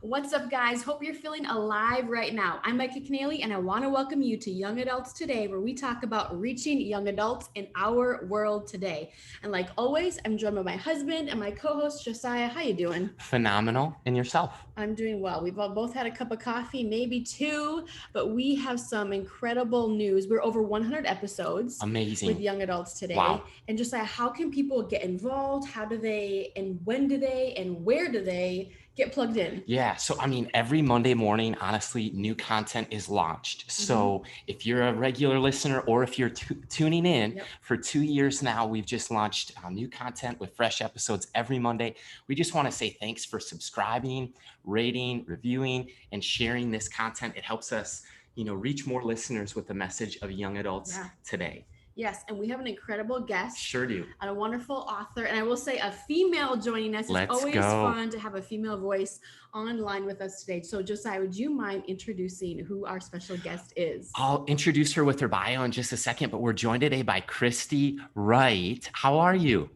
What's up, guys? Hope you're feeling alive right now. I'm Micah Keneally, and I want to welcome you to Young Adults Today, where we talk about reaching young adults in our world today. And like always, I'm joined by my husband and my co-host, Josiah. How you doing? Phenomenal. And yourself? I'm doing well. We've both had a cup of coffee, maybe two, but we have some incredible news. We're over 100 episodes with Amazing. Young Adults Today. Wow. And Josiah, how can people get involved? How do they, and when do they, and where do they get plugged in? Yeah. So, every Monday morning, honestly, new content is launched. So, if you're a regular listener or if you're tuning in Yep. for 2 years now, we've just launched new content with fresh episodes every Monday. We just want to say thanks for subscribing, rating, reviewing, and sharing this content. It helps us, reach more listeners with the message of young adults today. Yes, and we have an incredible guest. Sure do. And a wonderful author. And I will say a female joining us. Let's It's always go. fun to have a female voice online with us today. So Josiah, would you mind introducing who our special guest is? I'll introduce her with her bio in just a second, but we're joined today by Christy Wright. How are you?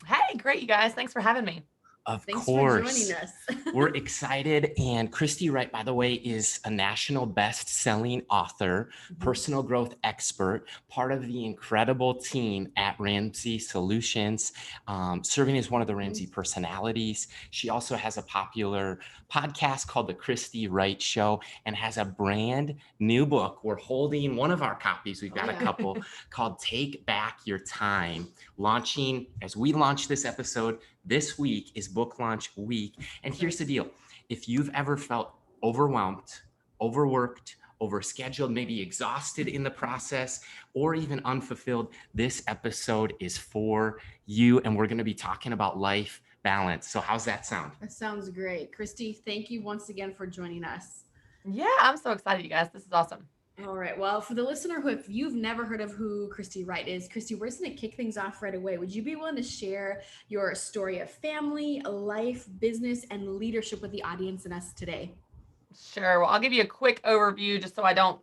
Hey, great, you guys. Thanks for having me. Thanks course. for joining us. We're excited. And Christy Wright, by the way, is a national best-selling author, personal growth expert, part of the incredible team at Ramsey Solutions, serving as one of the Ramsey Personalities. She also has a popular podcast called The Christy Wright Show and has a brand new book. We're holding one of our copies. We've got a couple called Take Back Your Time, launching as we launch this episode. This week is book launch week. And here's the deal. If you've ever felt overwhelmed, overworked, overscheduled, maybe exhausted in the process, or even unfulfilled, this episode is for you. And we're going to be talking about life balance. So how's that sound? That sounds great. Christy, thank you once again for joining us. Yeah, I'm so excited, you guys. This is awesome. All right. Well, for the listener who, if you've never heard of who Christy Wright is, Christy, we're just going to kick things off right away. Would you be willing to share your story of family, life, business, and leadership with the audience and us today? Sure. Well, I'll give you a quick overview just so I don't,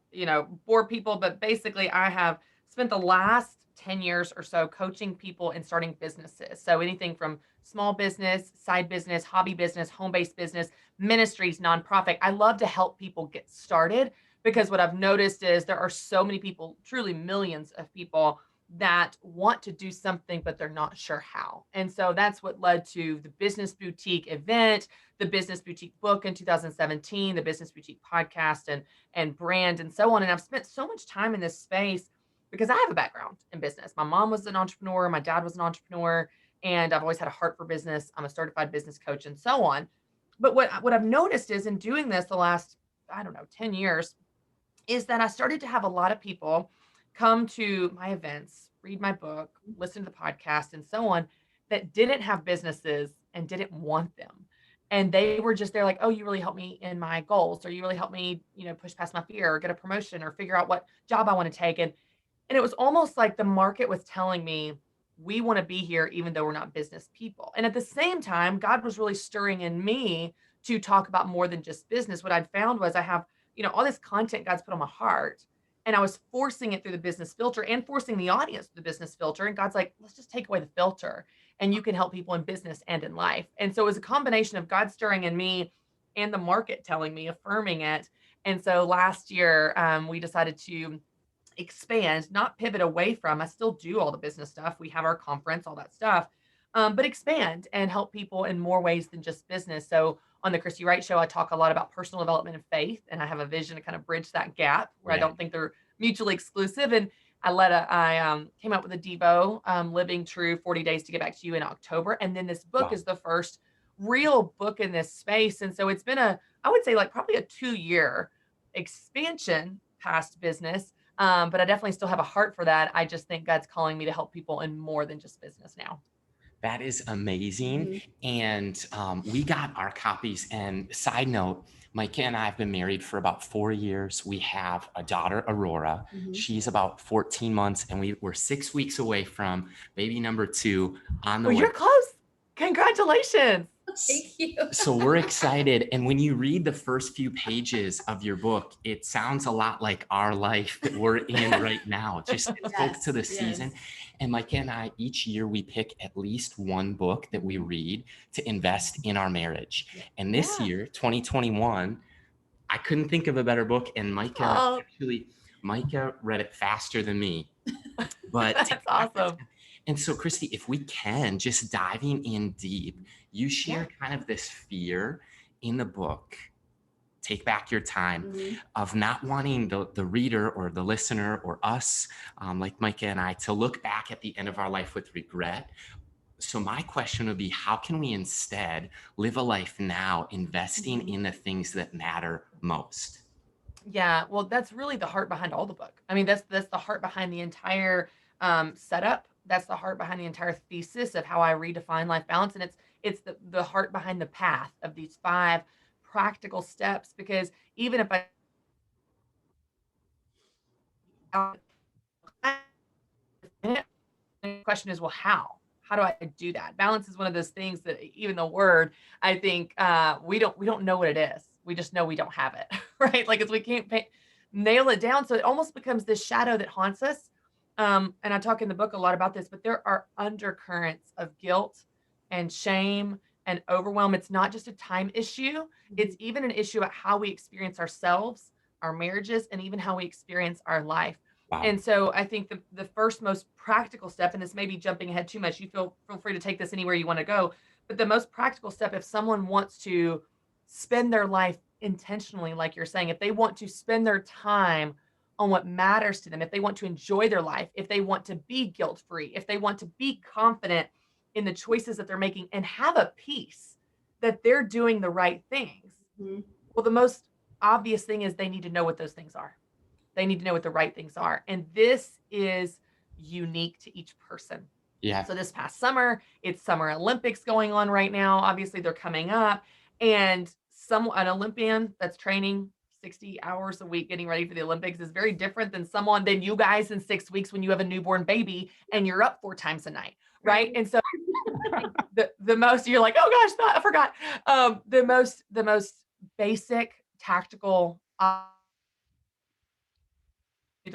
bore people. But basically, I have spent the last 10 years or so coaching people in starting businesses. So anything from small business, side business, hobby business, home-based business, ministries, nonprofit. I love to help people get started because what I've noticed is there are so many people, truly millions of people that want to do something, but they're not sure how. And so that's what led to the Business Boutique event, the Business Boutique book in 2017, the Business Boutique podcast and brand and so on. And I've spent so much time in this space because I have a background in business. My mom was an entrepreneur. My dad was an entrepreneur, and I've always had a heart for business. I'm a certified business coach and so on. But what I've noticed is in doing this the last, 10 years, is that I started to have a lot of people come to my events, read my book, listen to the podcast and so on that didn't have businesses and didn't want them. And they were just there like, oh, you really helped me in my goals, or you really helped me, push past my fear or get a promotion or figure out what job I want to take. And it was almost like the market was telling me, we want to be here even though we're not business people. And at the same time, God was really stirring in me to talk about more than just business. What I'd found was I have, all this content God's put on my heart, and I was forcing it through the business filter and forcing the audience through the business filter. And God's like, let's just take away the filter and you can help people in business and in life. And so it was a combination of God stirring in me and the market telling me, affirming it. And so last year, we decided to expand, not pivot away from, I still do all the business stuff. We have our conference, all that stuff, but expand and help people in more ways than just business. So on the Christy Wright Show, I talk a lot about personal development and faith, and I have a vision to kind of bridge that gap where I don't think they're mutually exclusive. And I came up with a Devo, Living True 40 Days to Get Back to You in October. And then this book is the first real book in this space. And so it's been I would say like probably a 2-year expansion past business. But I definitely still have a heart for that. I just think God's calling me to help people in more than just business now. That is amazing. And we got our copies. And side note, Micah and I have been married for about 4 years. We have a daughter, Aurora. She's about 14 months, and we're 6 weeks away from baby number 2 on the way. You're close. Congratulations. Thank you. So we're excited. And when you read the first few pages of your book, it sounds a lot like our life that we're in right now. Just it spoke to the season. Yes. And Micah and I, each year we pick at least one book that we read to invest in our marriage. And this year, 2021, I couldn't think of a better book. And Micah read it faster than me. But That's awesome. and so, Christy, if we can, just diving in deep, you share kind of this fear in the book, Take Back Your Time, of not wanting the reader or the listener or us, like Micah and I, to look back at the end of our life with regret. So my question would be, how can we instead live a life now investing in the things that matter most? Yeah, well, that's really the heart behind all the book. I mean, that's the heart behind the entire setup. That's the heart behind the entire thesis of how I redefine life balance, and it's the heart behind the path of these 5 practical steps. Because even if the question is, well, how do I do that? Balance is one of those things that even the word, I think, we don't know what it is. We just know we don't have it, right? Like, we can't nail it down. So it almost becomes this shadow that haunts us. And I talk in the book a lot about this, but there are undercurrents of guilt and shame and overwhelm. It's not just a time issue. It's even an issue about how we experience ourselves, our marriages, and even how we experience our life. Wow. And so I think the first most practical step, and this may be jumping ahead too much, you feel free to take this anywhere you want to go, but the most practical step, if someone wants to spend their life intentionally, like you're saying, if they want to spend their time on what matters to them, if they want to enjoy their life, if they want to be guilt-free, if they want to be confident in the choices that they're making and have a peace that they're doing the right things. Well, the most obvious thing is they need to know what those things are. They need to know what the right things are. And this is unique to each person. Yeah. So this past summer, it's Summer Olympics going on right now. Obviously, they're coming up. And an Olympian that's training 60 hours a week getting ready for the Olympics is very different than you guys in 6 weeks when you have a newborn baby and you're up 4 times a night, right? And so the most, you're like, oh gosh, I forgot. The most basic tactical, the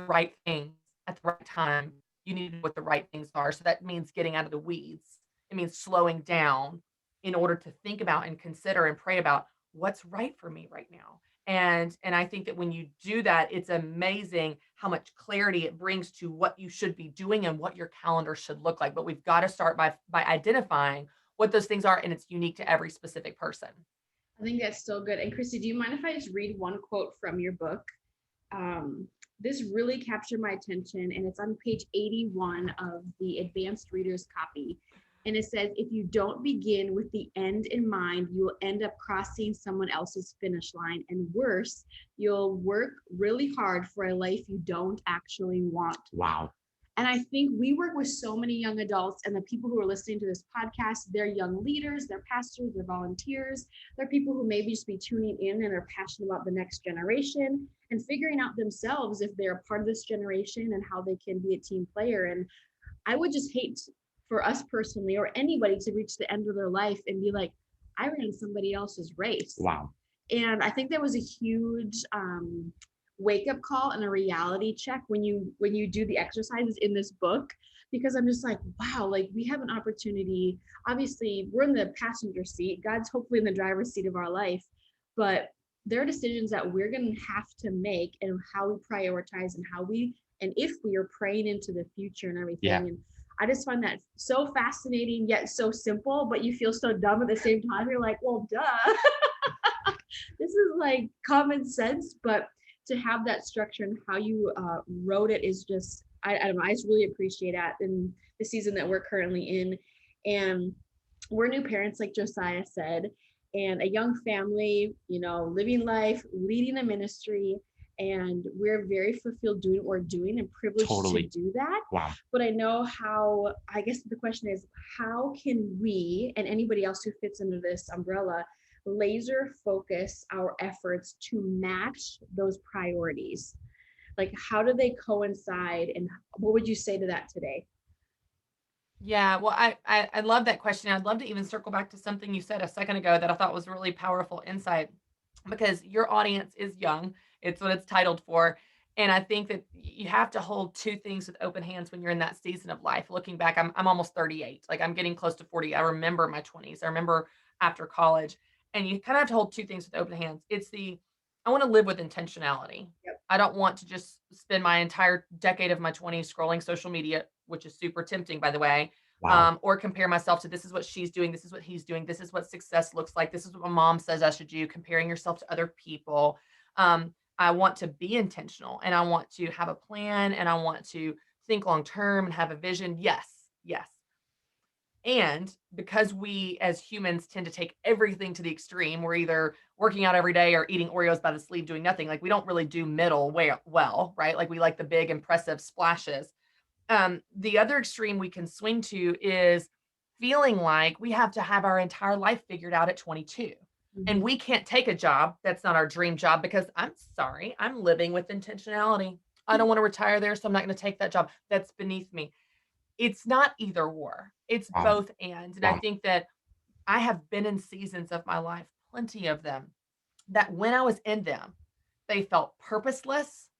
right things at the right time. You need to know what the right things are. So that means getting out of the weeds. It means slowing down in order to think about and consider and pray about what's right for me right now. And I think that when you do that, it's amazing how much clarity it brings to what you should be doing and what your calendar should look like. But we've got to start by identifying what those things are, and it's unique to every specific person. I think that's so good. And Christy, do you mind if I just read one quote from your book? This really captured my attention, and it's on page 81 of the advanced reader's copy. And it says, if you don't begin with the end in mind, you will end up crossing someone else's finish line. And worse, you'll work really hard for a life you don't actually want. Wow. And I think we work with so many young adults, and the people who are listening to this podcast, they're young leaders, they're pastors, they're volunteers, they're people who maybe just be tuning in and are passionate about the next generation and figuring out themselves if they're a part of this generation and how they can be a team player. And I would just hate for us personally or anybody to reach the end of their life and be like, I ran somebody else's race. Wow. And I think that was a huge wake-up call and a reality check when you do the exercises in this book, because I'm just like, wow, like we have an opportunity. Obviously we're in the passenger seat, God's hopefully in the driver's seat of our life, but there are decisions that we're going to have to make, and how we prioritize and if we are praying into the future and everything. And I just find that so fascinating yet so simple, but you feel so dumb at the same time. You're like, well, duh. This is like common sense, but to have that structure and how you wrote it is just, I don't know, I just really appreciate that in the season that we're currently in. And we're new parents, like Josiah said, and a young family, living life, leading a ministry, and we're very fulfilled doing what we're doing and privileged to do that. Wow. But I know I guess the question is, how can we, and anybody else who fits into this umbrella, laser focus our efforts to match those priorities? Like, how do they coincide, and what would you say to that today? Yeah, well, I love that question. I'd love to even circle back to something you said a second ago that I thought was really powerful insight, because your audience is young. It's what it's titled for. And I think that you have to hold two things with open hands when you're in that season of life. Looking back, I'm almost 38. Like, I'm getting close to 40. I remember my 20s. I remember after college. And you kind of have to hold two things with open hands. I want to live with intentionality. Yep. I don't want to just spend my entire decade of my 20s scrolling social media, which is super tempting, by the way, Wow. or compare myself to, this is what she's doing, this is what he's doing, this is what success looks like, this is what my mom says I should do, comparing yourself to other people. I want to be intentional, and I want to have a plan, and I want to think long term and have a vision. Yes, yes. And because we as humans tend to take everything to the extreme, we're either working out every day or eating Oreos by the sleeve, doing nothing. Like, we don't really do middle way well, right? Like, we like the big, impressive splashes. The other extreme we can swing to is feeling like we have to have our entire life figured out at 22. And Mhm. we can't take a job that's not our dream job because, I'm sorry, I'm living with intentionality. I don't want to retire there, so I'm not going to take that job. That's beneath me. It's not either or, it's Wow. both and. And I Wow. think that I have been in seasons of my life, plenty of them, that when I was in them, they felt purposeless.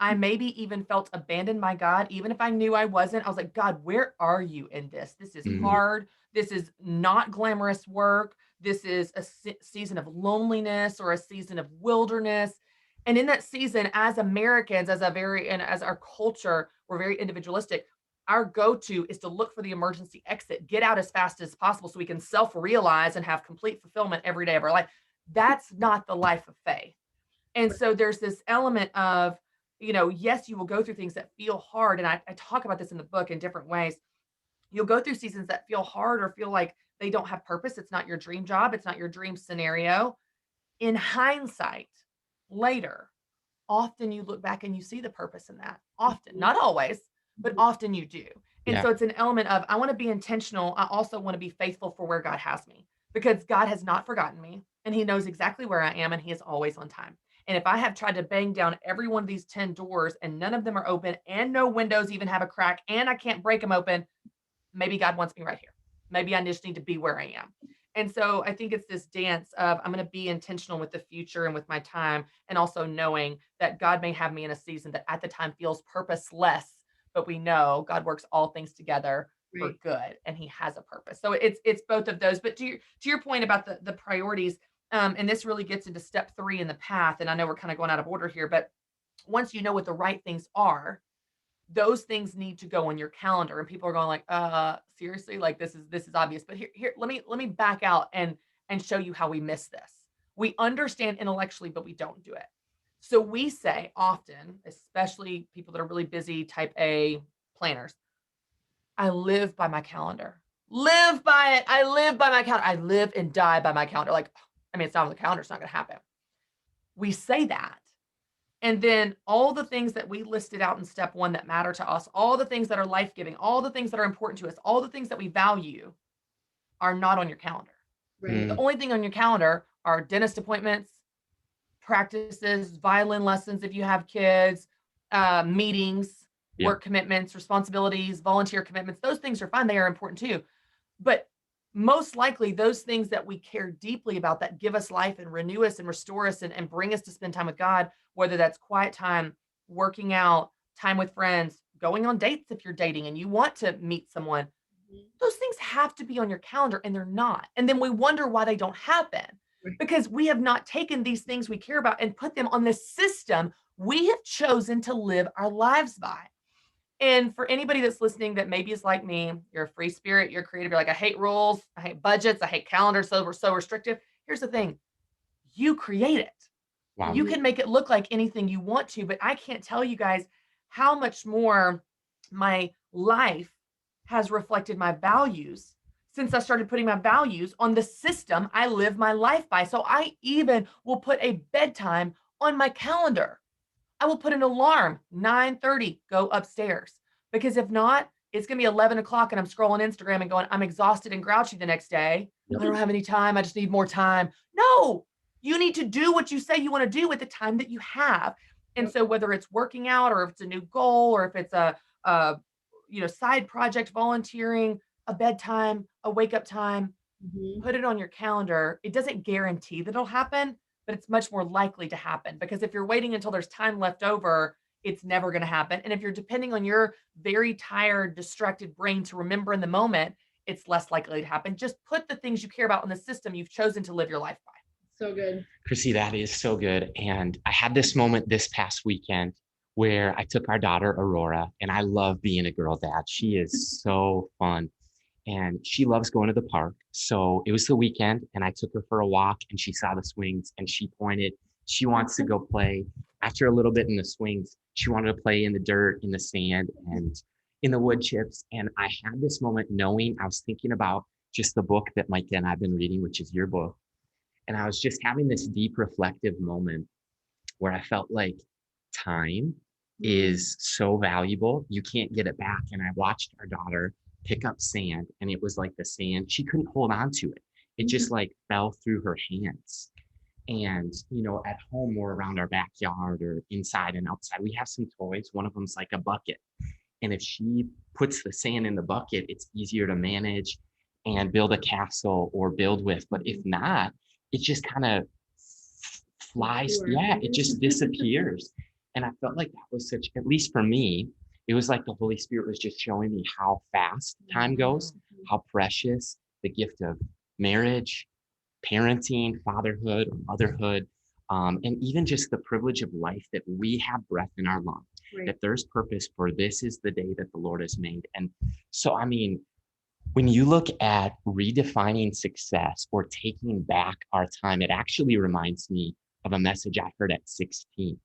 I maybe even felt abandoned by God, even if I knew I wasn't. I was like, God, where are you in this? This is Mm, hard. This is not glamorous work. This is a season of loneliness or a season of wilderness. And in that season, as Americans, and as our culture, we're very individualistic. Our go-to is to look for the emergency exit, get out as fast as possible so we can self-realize and have complete fulfillment every day of our life. That's not the life of faith. And so there's this element of, yes, you will go through things that feel hard. And I talk about this in the book in different ways. You'll go through seasons that feel hard or feel like they don't have purpose. It's not your dream job. It's not your dream scenario. In hindsight, later, often you look back and you see the purpose in that. Often, Mhm. not always, but Mhm. often you do. And yeah. so it's an element of, I want to be intentional. I also want to be faithful for where God has me, because God has not forgotten me and he knows exactly where I am, and he is always on time. And if I have tried to bang down every one of these 10 doors and none of them are open and no windows even have a crack and I can't break them open, maybe God wants me right here. Maybe I just need to be where I am. And so I think it's this dance of, I'm going to be intentional with the future and with my time, and also knowing that God may have me in a season that at the time feels purposeless, but we know God works all things together for Right. good, and he has a purpose. So it's both of those. But to your point about the priorities, and this really gets into step 3 in the path, and I know we're kind of going out of order here, but once you know what the right things are, those things need to go on your calendar, and people are going like, seriously, like, this is obvious. But here, let me back out and show you how we miss this. We understand intellectually, but we don't do it. So we say often, especially people that are really busy, type A planners, I live by my calendar. Live by it. I live by my calendar. I live and die by my calendar. Like, I mean, it's not on the calendar, it's not gonna happen. We say that, and then all the things that we listed out in step 1 that matter to us, all the things that are life-giving, all the things that are important to us, all the things that we value are not on your calendar. Right. The Mm, only thing on your calendar are dentist appointments, practices, violin lessons if you have kids, meetings, yeah. work commitments, responsibilities, volunteer commitments. Those things are fine. They are important too. But most likely, those things that we care deeply about, that give us life and renew us and restore us and bring us to spend time with God, whether that's quiet time, working out, time with friends, going on dates if you're dating and you want to meet someone, Mhm. those things have to be on your calendar, and they're not. And then we wonder why they don't happen, Right. because we have not taken these things we care about and put them on the system we have chosen to live our lives by. And for anybody that's listening that maybe is like me, you're a free spirit, you're creative, you're like, I hate rules, I hate budgets, I hate calendars, so we're so restrictive. Here's the thing, you create it. Wow. You Mhm. can make it look like anything you want to, but I can't tell you guys how much more my life has reflected my values since I started putting my values on the system I live my life by. So I even will put a bedtime on my calendar. I will put an alarm, 9:30, go upstairs. Because if not, it's gonna be 11 o'clock and I'm scrolling Instagram and going, I'm exhausted and grouchy the next day. Yep. I don't have any time. I just need more time. No, you need to do what you say you want to do with the time that you have. And Yep. so whether it's working out or if it's a new goal or if it's a side project, volunteering, a bedtime, a wake up time, Mhm. put it on your calendar. It doesn't guarantee that it'll happen, but it's much more likely to happen because if you're waiting until there's time left over, it's never going to happen. And if you're depending on your very tired, distracted brain to remember in the moment, it's less likely to happen. Just put the things you care about in the system you've chosen to live your life by. So good. Chrissy, that is so good. And I had this moment this past weekend where I took our daughter, Aurora, and I love being a girl dad. She is so fun and she loves going to the park. So it was the weekend and I took her for a walk and she saw the swings and she pointed, she wants to go play. After a little bit in the swings, she wanted to play in the dirt, in the sand, and in the wood chips. And I had this moment knowing I was thinking about just the book that Micah and I've been reading, which is your book. And I was just having this deep reflective moment where I felt like time is so valuable. You can't get it back. And I watched our daughter pick up sand and it was like the sand, she couldn't hold on to it. It just like fell through her hands. And, at home or around our backyard or inside and outside, we have some toys. One of them's like a bucket. And if she puts the sand in the bucket, it's easier to manage and build a castle or build with. But if not, it just kind of flies. Yeah, it just disappears. And I felt like that was such, at least for me, it was like the Holy Spirit was just showing me how fast time goes, how precious the gift of marriage, parenting, fatherhood, motherhood, and even just the privilege of life that we have breath in our lungs, that there's purpose for this is the day that the Lord has made. And so, I mean, when you look at redefining success or taking back our time, it actually reminds me of a message I heard at 16,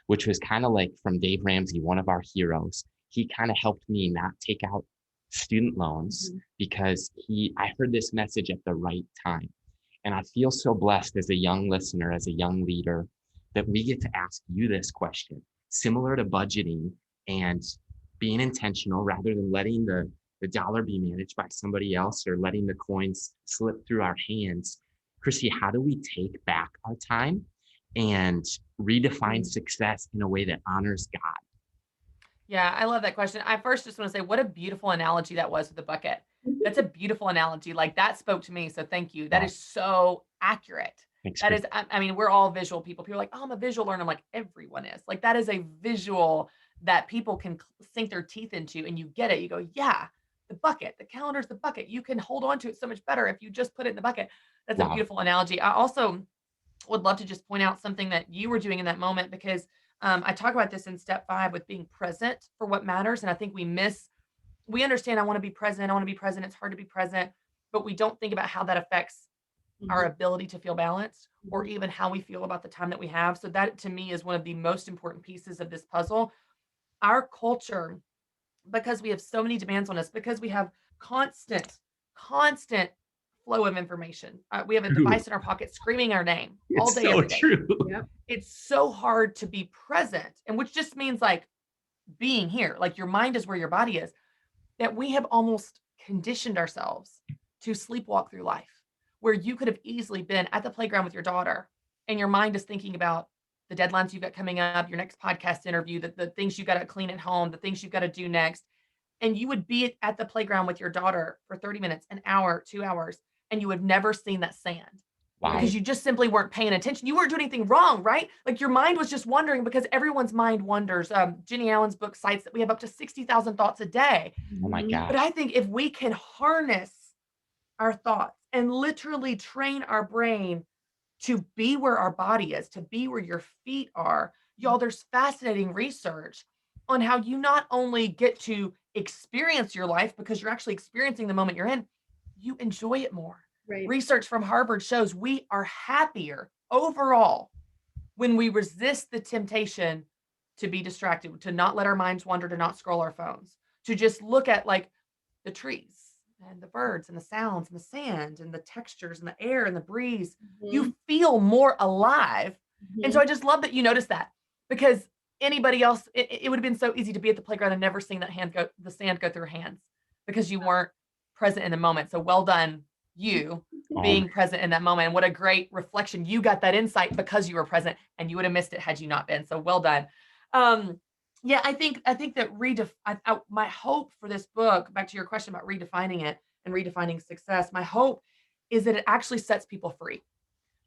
which was kind of like from Dave Ramsey, one of our heroes. He kind of helped me not take out student loans because I heard this message at the right time. And I feel so blessed as a young listener, as a young leader, that we get to ask you this question, similar to budgeting and being intentional rather than letting the dollar be managed by somebody else or letting the coins slip through our hands. Chrissy, how do we take back our time and redefine success in a way that honors God? Yeah, I love that question. I first just want to say what a beautiful analogy that was with the bucket. That's a beautiful analogy. Like that spoke to me. So thank you. That is so accurate. Thanks, That Chrissy. is, I mean, we're all visual people. People are like, oh, I'm a visual learner. I'm like, everyone is. Like that is a visual that people can sink their teeth into and you get it. You go, yeah, the bucket, the calendar's the bucket. You can hold on to it so much better if you just put it in the bucket. That's a Wow. beautiful analogy. I also would love to just point out something that you were doing in that moment because I talk about this in step 5 with being present for what matters. And I think we understand I want to be present. I want to be present. It's hard to be present, but we don't think about how that affects our ability to feel balanced or even how we feel about the time that we have. So that to me is one of the most important pieces of this puzzle. Our culture, because we have so many demands on us, because we have constant flow of information. We have a device in our pocket screaming our name all day, every day. True. Yep. It's so hard to be present, and which just means like being here, like your mind is where your body is, that we have almost conditioned ourselves to sleepwalk through life, where you could have easily been at the playground with your daughter and your mind is thinking about the deadlines you've got coming up, your next podcast interview, the things you've got to clean at home, the things you've got to do next. And you would be at the playground with your daughter for 30 minutes, an hour, 2 hours, and you would never seen that sand. Wow. Because you just simply weren't paying attention. You weren't doing anything wrong, right? Like your mind was just wandering because everyone's mind wanders. Jenny Allen's book cites that we have up to 60,000 thoughts a day. Oh my gosh. But I think if we can harness our thoughts and literally train our brain to be where our body is, to be where your feet are, y'all, there's fascinating research on how you not only get to experience your life because you're actually experiencing the moment you're in, you enjoy it more. Right. Research from Harvard shows we are happier overall when we resist the temptation to be distracted, to not let our minds wander, to not scroll our phones, to just look at like the trees and the birds and the sounds and the sand and the textures and the air and the breeze. You feel more alive. And so I just love that you noticed that because anybody else, it would have been so easy to be at the playground and never seen the sand go through hands because you weren't present in the moment. So well done, you being present in that moment. And what a great reflection. You got that insight because you were present and you would have missed it had you not been. So well done. Yeah, I think that my hope for this book, back to your question about redefining it, and redefining success, my hope is that it actually sets people free.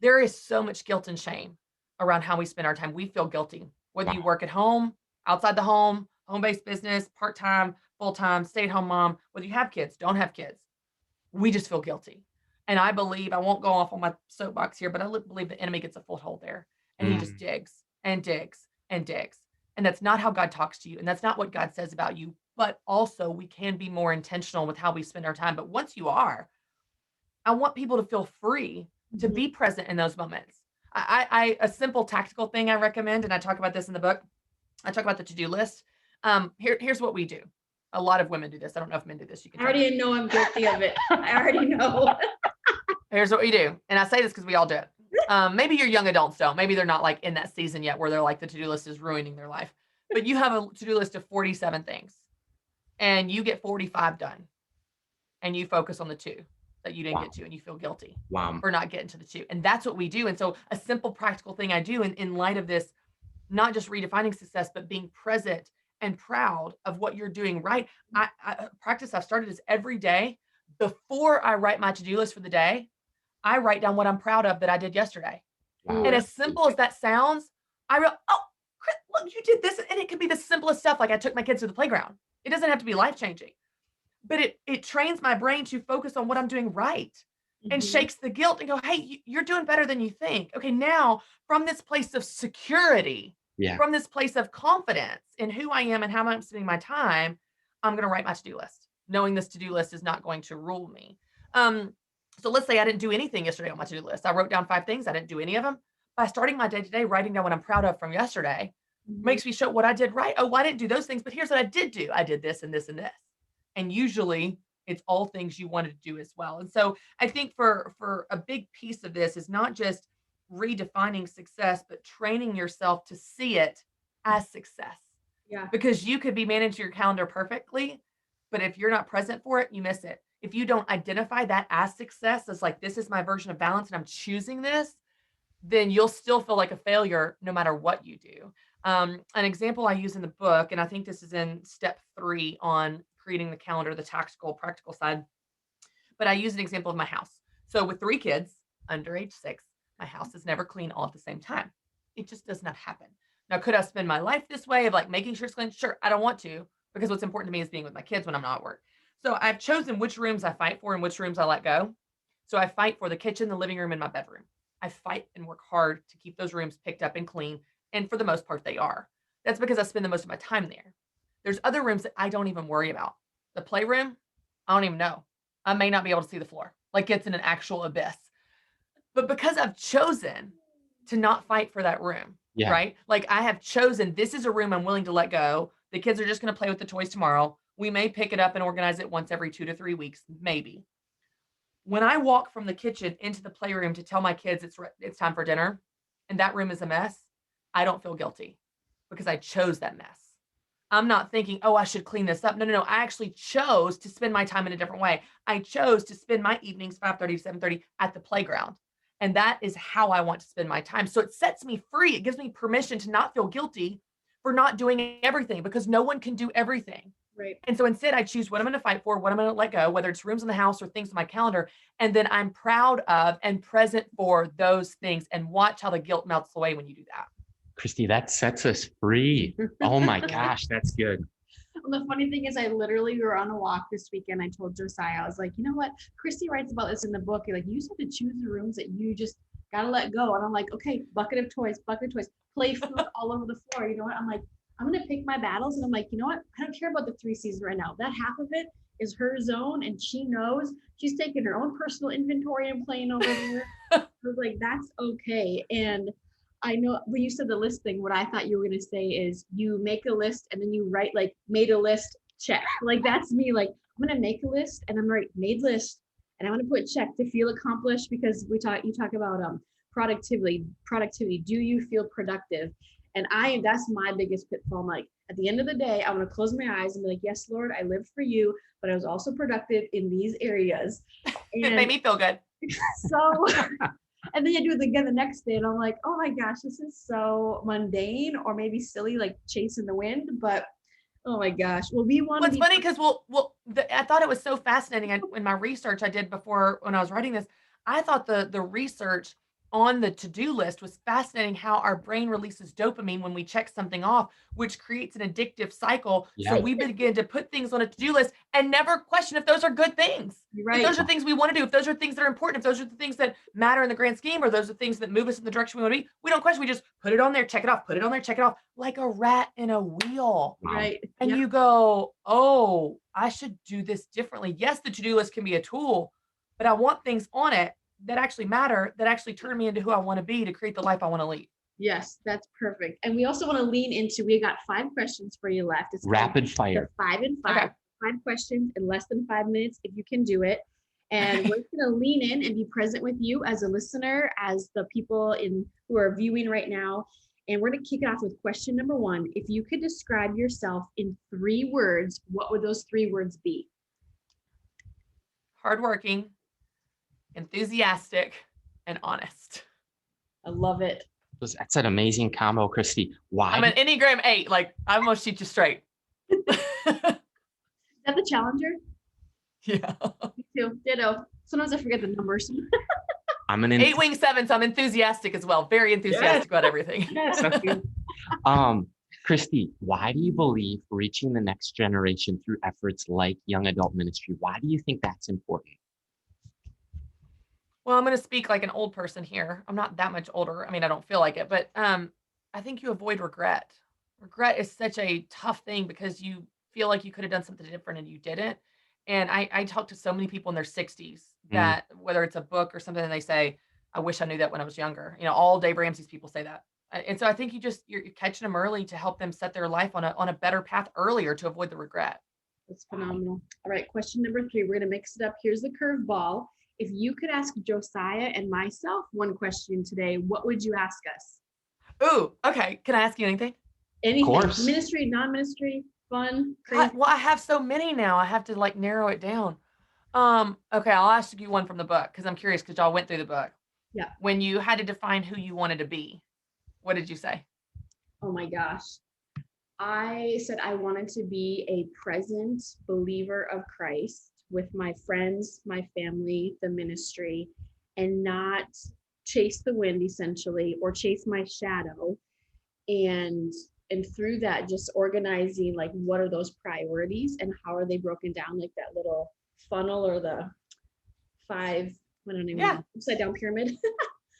There is so much guilt and shame around how we spend our time. We feel guilty, whether you Wow. work at home, outside the home, home-based business, part-time, full-time, stay-at-home mom, whether you have kids, don't have kids. We just feel guilty. And I believe, I won't go off on my soapbox here, but I believe the enemy gets a foothold there and he just Mm. digs and digs and digs. And that's not how God talks to you. And that's not what God says about you. But also, we can be more intentional with how we spend our time. But once you are, I want people to feel free to Mhm. be present in those moments. A simple tactical thing I recommend, and I talk about this in the book. I talk about the to-do list. Here's what we do. A lot of women do this. I don't know if men do this. You can I tell me. already know I'm guilty of it. I already know. Here's what we do. And I say this because we all do it. Maybe your young adults don't. Maybe they're not like in that season yet where they're like the to-do list is ruining their life. But you have a to-do list of 47 things and you get 45 done and you focus on the 2 that you didn't Wow. get to and you feel guilty Wow. for not getting to the 2. And that's what we do. And so a simple practical thing I do in light of this, not just redefining success, but being present and proud of what you're doing right. I practice I've started is every day before I write my to-do list for the day, I write down what I'm proud of that I did yesterday. Wow. And as simple as that sounds, oh, Chris, look, you did this. And it could be the simplest stuff. Like I took my kids to the playground. It doesn't have to be life-changing, but it trains my brain to focus on what I'm doing right and Mhm. shakes the guilt and go, hey, you're doing better than you think. Okay, now from this place of security, Yeah. from this place of confidence in who I am and how I'm spending my time, I'm going to write my to-do list, knowing this to-do list is not going to rule me. So let's say I didn't do anything yesterday on my to-do list. I wrote down 5 things. I didn't do any of them. By starting my day today, writing down what I'm proud of from yesterday Mhm. makes me show what I did right. Oh, well, I didn't do those things, but here's what I did do. I did this and this and this. And usually it's all things you wanted to do as well. And so I think for a big piece of this is not just redefining success, but training yourself to see it as success. Yeah. Because you could be managing your calendar perfectly, but if you're not present for it, you miss it. If you don't identify that as success, as like, this is my version of balance and I'm choosing this, then you'll still feel like a failure no matter what you do. An example I use in the book, and I think this is in step 3 on creating the calendar, the tactical, practical side, but I use an example of my house. So with 3 kids under age 6, my house is never clean all at the same time. It just does not happen. Now, could I spend my life this way of like making sure it's clean? Sure, I don't want to, because what's important to me is being with my kids when I'm not at work. So I've chosen which rooms I fight for and which rooms I let go. So I fight for the kitchen, the living room, and my bedroom. I fight and work hard to keep those rooms picked up and clean. And for the most part, they are. That's because I spend the most of my time there. There's other rooms that I don't even worry about. The playroom, I don't even know. I may not be able to see the floor. Like it's in an actual abyss. But because I've chosen to not fight for that room, Yeah. right? Like I have chosen this is a room I'm willing to let go. The kids are just going to play with the toys tomorrow. We may pick it up and organize it once every 2 to 3 weeks, maybe. When I walk from the kitchen into the playroom to tell my kids it's time for dinner and that room is a mess, I don't feel guilty because I chose that mess. I'm not thinking, oh, I should clean this up. No. I actually chose to spend my time in a different way. I chose to spend my evenings 5:30 to 7:30 at the playground. And that is how I want to spend my time. So it sets me free. It gives me permission to not feel guilty for not doing everything because no one can do everything. Right. And so instead, I choose what I'm going to fight for, what I'm going to let go, whether it's rooms in the house or things on my calendar. And then I'm proud of and present for those things and watch how the guilt melts away when you do that. Christy, that sets us free. Oh my gosh, that's good. Well, the funny thing is, we were on a walk this weekend. I told Josiah, I was like, you know what? Christy writes about this in the book. You're like, you just have to choose the rooms that you just gotta let go. And I'm like, okay, bucket of toys, play food all over the floor. You know what? I'm like, I'm gonna pick my battles. And I'm like, you know what? I don't care about the 3 seasons right now. That half of it is her zone, and she knows she's taking her own personal inventory and playing over there. I was like, that's okay. And I know when you said the list thing, what I thought you were going to say is you make a list and then you write like made a list, check. Like that's me. Like I'm going to make a list and I'm right made list and I'm going to put check to feel accomplished because you talk about productivity. Do you feel productive? And that's my biggest pitfall. I'm like at the end of the day, I want to close my eyes and be like, yes, Lord, I lived for you, but I was also productive in these areas. And it made me feel good. So and then you do it again the next day and I'm like, oh my gosh, this is so mundane or maybe silly, like chasing the wind. But Oh my gosh. Well, we want Well, to it's be. funny because I thought it was so fascinating. In my research I did before when I was writing this, I thought the research on the to-do list was fascinating how our brain releases dopamine when we check something off, which creates an addictive cycle. So Yeah. we begin to put things on a to-do list and never question if those are good things. You're If right. those are things we want to do, if those are things that are important, if those are the things that matter in the grand scheme, or those are things that move us in the direction we want to be, we don't question. We just put it on there, check it off, put it on there, check it off, like a rat in a wheel. Wow. Right. And Yep. you go, oh, I should do this differently. Yes, the to-do list can be a tool, but I want things on it that actually matter, that actually turn me into who I want to be to create the life I want to lead. Yes, that's perfect. And we also want to lean into, we got 5 questions for you left. It's called Rapid the fire. 5 and 5. Okay. 5 questions in less than 5 minutes if you can do it. And we're going to lean in and be present with you as a listener, as the people who are viewing right now. And we're going to kick it off with question number 1. If you could describe yourself in 3 words, what would those 3 words be? Hardworking, enthusiastic, and honest. I love it. That's an amazing combo, Christy. Why? I'm an Enneagram 8. Like, I'm going to shoot you straight. Is that the Challenger? Yeah. Me too. Ditto. Sometimes I forget the numbers. I'm an 8 wing 7, so I'm enthusiastic as well. Very enthusiastic about everything. Yes. Christy, why do you believe reaching the next generation through efforts like young adult ministry? Why do you think that's important? Well, I'm going to speak like an old person here. I'm not that much older. I mean, I don't feel like it, but I think you avoid regret. Regret is such a tough thing because you feel like you could have done something different and you didn't. And I talk to so many people in their 60s that whether it's a book or something, and they say, I wish I knew that when I was younger. You know, all Dave Ramsey's people say that. And so I think you're catching them early to help them set their life on a better path earlier to avoid the regret. That's phenomenal. All right, question number 3. We're going to mix it up. Here's the curveball. If you could ask Josiah and myself one question today, what would you ask us? Ooh, okay. Can I ask you anything? Anything. Of course. Ministry, non-ministry, fun, crazy. Well, I have so many now. I have to like narrow it down. Okay, I'll ask you one from the book because I'm curious because y'all went through the book. Yeah. When you had to define who you wanted to be, what did you say? Oh my gosh. I said I wanted to be a present believer of Christ with my friends, my family, the ministry, and not chase the wind essentially, or chase my shadow. And through that, just organizing like what are those priorities and how are they broken down, like that little funnel or the 5, I don't even know, upside down pyramid.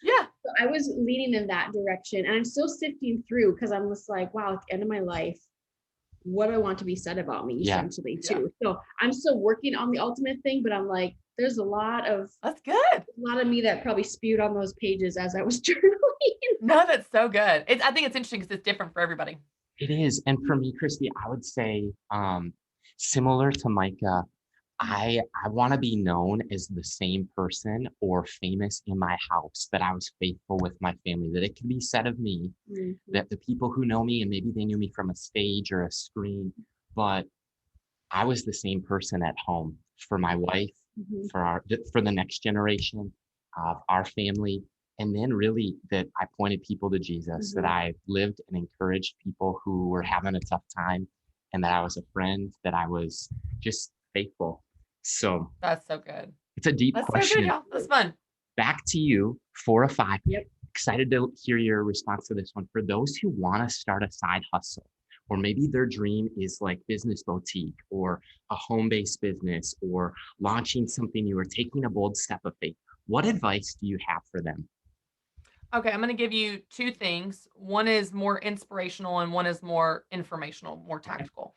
Yeah. So I was leaning in that direction, and I'm still sifting through because I'm just like, wow, at the end of my life, what do I want to be said about me essentially too. So I'm still working on the ultimate thing, but I'm like, there's a lot of me that probably spewed on those pages as I was journaling. No, that's so good. I think it's interesting because it's different for everybody. It is. And for me, Christy, I would say similar to Micah, I want to be known as the same person or famous in my house, that I was faithful with my family, that it can be said of me, that the people who know me, and maybe they knew me from a stage or a screen, but I was the same person at home for my wife, for the next generation of our family. And then really that I pointed people to Jesus, that I lived and encouraged people who were having a tough time, and that I was a friend, that I was just faithful. So that's so good. It's a deep question. So good, y'all. That's fun. Back to you, 4 or 5. Yep. Excited to hear your response to this one. For those who want to start a side hustle, or maybe their dream is like business boutique or a home-based business or launching something new or taking a bold step of faith, what advice do you have for them? Okay, I'm going to give you 2 things. One is more inspirational and one is more informational, more tactical.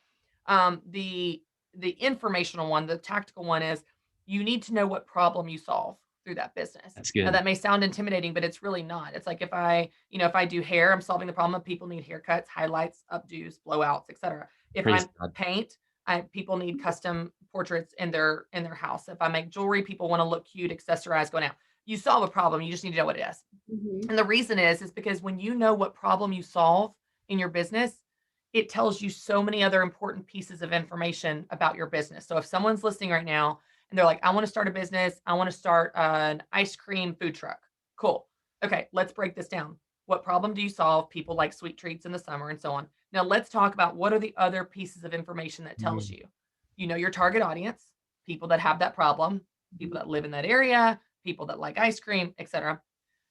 The informational one, the tactical one is you need to know what problem you solve through that business. That's good. Now, that may sound intimidating, but it's really not. It's like if I do hair, I'm solving the problem of people need haircuts, highlights, updos, blowouts, etc. If I paint, people need custom portraits in their house. If I make jewelry, people want to look cute, accessorized, going out. You solve a problem. You just need to know what it is. And the reason is because when you know what problem you solve in your business, it tells you so many other important pieces of information about your business. So if someone's listening right now and they're like, I want to start a business, I want to start an ice cream food truck. Cool. Okay, let's break this down. What problem do you solve? People like sweet treats in the summer and so on. Now let's talk about what are the other pieces of information that tells you. You know your target audience, people that have that problem, people that live in that area, people that like ice cream, etc.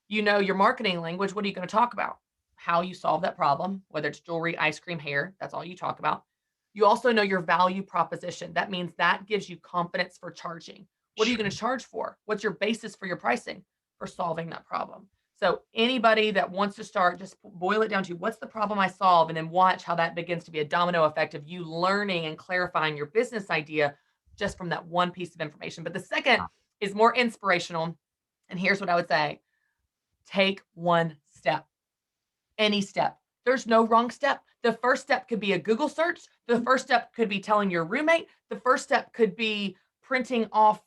You know your marketing language. What are you going to talk about? How you solve that problem, whether it's jewelry, ice cream, hair, that's all you talk about. You also know your value proposition. That means that gives you confidence for charging. What are you going to charge for? What's your basis for your pricing for solving that problem? So anybody that wants to start, just boil it down to what's the problem I solve, and then watch how that begins to be a domino effect of you learning and clarifying your business idea just from that one piece of information. But the second is more inspirational. And here's what I would say. Take one step, any step. There's no wrong step. The first step could be a Google search. The first step could be telling your roommate. The first step could be printing off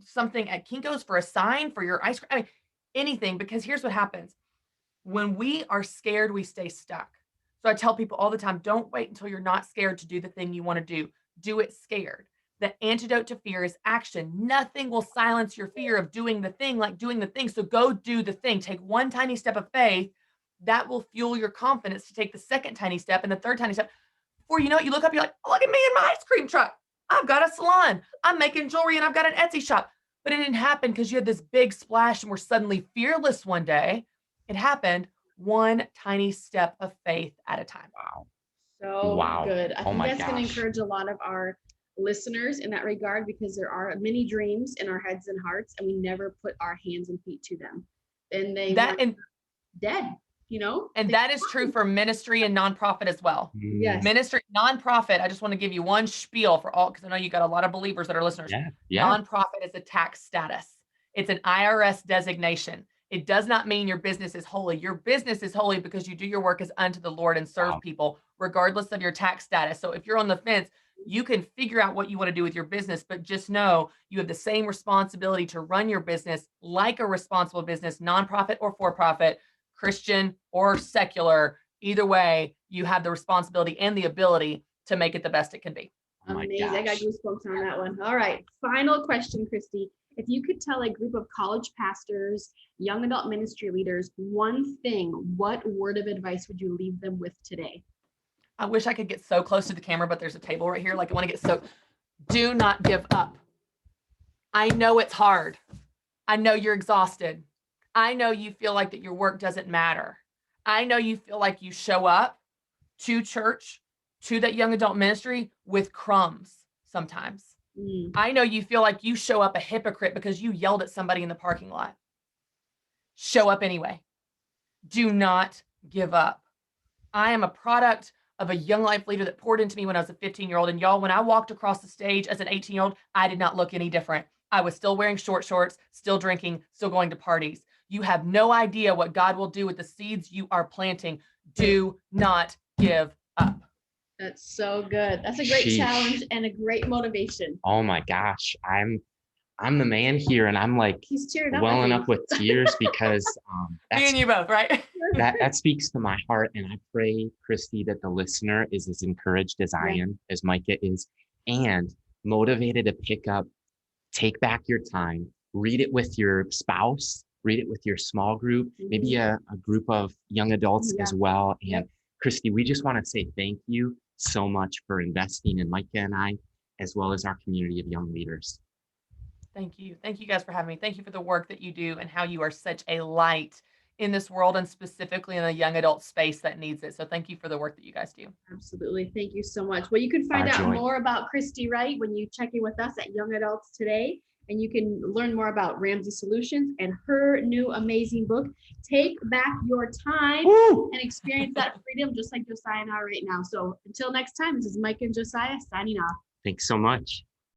something at Kinko's for a sign for your ice cream. I mean, anything, because here's what happens. When we are scared, we stay stuck. So I tell people all the time, don't wait until you're not scared to do the thing you want to do. Do it scared. The antidote to fear is action. Nothing will silence your fear of doing the thing like doing the thing. So go do the thing. Take one tiny step of faith. That will fuel your confidence to take the second tiny step and the third tiny step. Before you know it, you look up, you're like, oh, look at me in my ice cream truck. I've got a salon. I'm making jewelry and I've got an Etsy shop. But it didn't happen because you had this big splash and were suddenly fearless one day. It happened one tiny step of faith at a time. Wow. So good. I think my that's going to gosh. encourage a lot of our listeners in that regard, because there are many dreams in our heads and hearts, and we never put our hands and feet to them. And they dead, you know? And that is true for ministry and nonprofit as well. Yes. Ministry, nonprofit, I just want to give you one spiel for all, because I know you got a lot of believers that are listeners. Yeah. Nonprofit is a tax status. It's an IRS designation. It does not mean your business is holy. Your business is holy because you do your work as unto the Lord and serve people, regardless of your tax status. So if you're on the fence, you can figure out what you want to do with your business, but just know you have the same responsibility to run your business like a responsible business, nonprofit or for-profit, Christian or secular. Either way, you have the responsibility and the ability to make it the best it can be. Amazing. I got goosebumps on that one. All right. Final question, Christy. If you could tell a group of college pastors, young adult ministry leaders, one thing, what word of advice would you leave them with today? I wish I could get so close to the camera, but there's a table right here. Like I want to get so, do not give up. I know it's hard. I know you're exhausted. I know you feel like that your work doesn't matter. I know you feel like you show up to church, to that young adult ministry with crumbs sometimes. I know you feel like you show up a hypocrite because you yelled at somebody in the parking lot. Show up anyway. Do not give up. I am a product of a young life leader that poured into me when I was a 15-year-old. And y'all, when I walked across the stage as an 18-year-old, I did not look any different. I was still wearing short shorts, still drinking, still going to parties. You have no idea what God will do with the seeds you are planting. Do not give up. That's so good. That's a great challenge and a great motivation. Oh my gosh. I'm the man here, and I'm like welling up with tears because me and you both, right? that speaks to my heart. And I pray, Christy, that the listener is as encouraged as I am, as Micah is, and motivated to pick up, take back your time, read it with your spouse, read it with your small group, maybe a group of young adults as well. And Christy, we just want to say thank you so much for investing in Micah and I, as well as our community of young leaders. Thank you. Thank you guys for having me. Thank you for the work that you do and how you are such a light in this world, and specifically in the young adult space that needs it. So thank you for the work that you guys do. Absolutely. Thank you so much. Well, you can find out more about Christy Wright when you check in with us at Young Adults Today. And you can learn more about Ramsey Solutions and her new amazing book, Take Back Your Time, and experience that freedom just like Josiah and I right now. So until next time, this is Mike and Josiah signing off. Thanks so much.